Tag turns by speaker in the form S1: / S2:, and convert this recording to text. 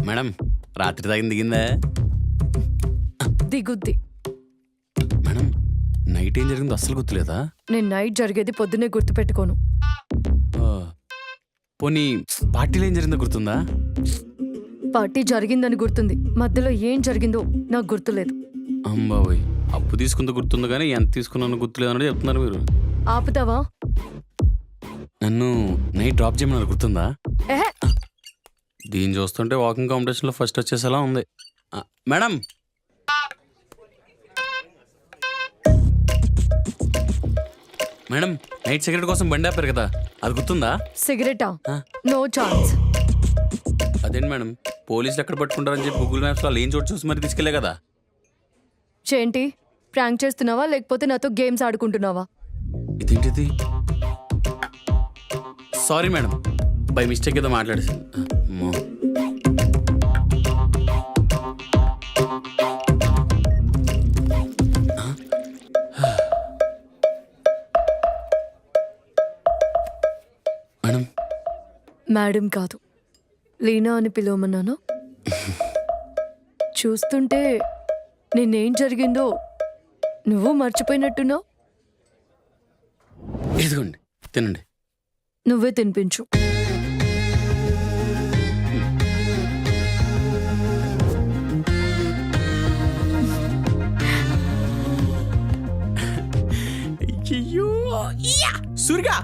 S1: Madam రాత్రి తాగింది దిగిందా?
S2: దిగుద్ది.
S1: Madam night ఏం జరిగిందో అస్సలు గుర్తులేదా?
S2: నేను నైట్ జరిగేది పొద్దున్నే గుర్తుపెట్టుకోను.
S1: పోనీ పార్టీలో ఏం జరిగిందో గుర్తుందా?
S2: పార్టీ జరిగిందని గుర్తుంది, మధ్యలో ఏం జరిగిందో నాకు గుర్తులేదు.
S1: అంబాబోయ్, అప్పు తీసుకుందో గుర్తుందో కానీ ఎంత తీసుకున్నానో గుర్తులేదని చెప్తున్నారు మీరు.
S2: ఆపుతావా?
S1: నన్ను నైట్ డ్రాప్ చేయమన్నారు, గుర్తుందా?
S2: ఏహే,
S1: దీన్ని చూస్తుంటే వాకింగ్ కాంపిటీషన్లో ఫస్ట్ వచ్చేసేలా ఉంది. మేడం మేడం నైట్ సిగరెట్ కోసం బండి ఆపారు కదా, అది గుర్తుందా?
S2: సిగరెటా? No chance.
S1: అదేంటి మేడం, పోలీసులు ఎక్కడ పట్టుకుంటారని చెప్పి గూగుల్ మ్యాప్స్లో వాళ్ళు ఏం చోటు చూసి మరి తీసుకెళ్లే కదా.
S2: ఏంటి ప్రాంక్ చేస్తున్నావా లేకపోతే నాతో గేమ్స్ ఆడుకుంటున్నావా?
S1: ఇదేంటిది? సారీ మేడం, బై మిస్టేక్ ఏదో మాట్లాడేసి. మేడం
S2: మేడం కాదు, లీనా అని పిలవమన్నాను. చూస్తుంటే నేనేం జరిగిందో నువ్వు మర్చిపోయినట్టున్నావు.
S1: ఇదిగోండి తినండి.
S2: నువ్వే తినిపించు.
S1: అయ్యో సూరిగా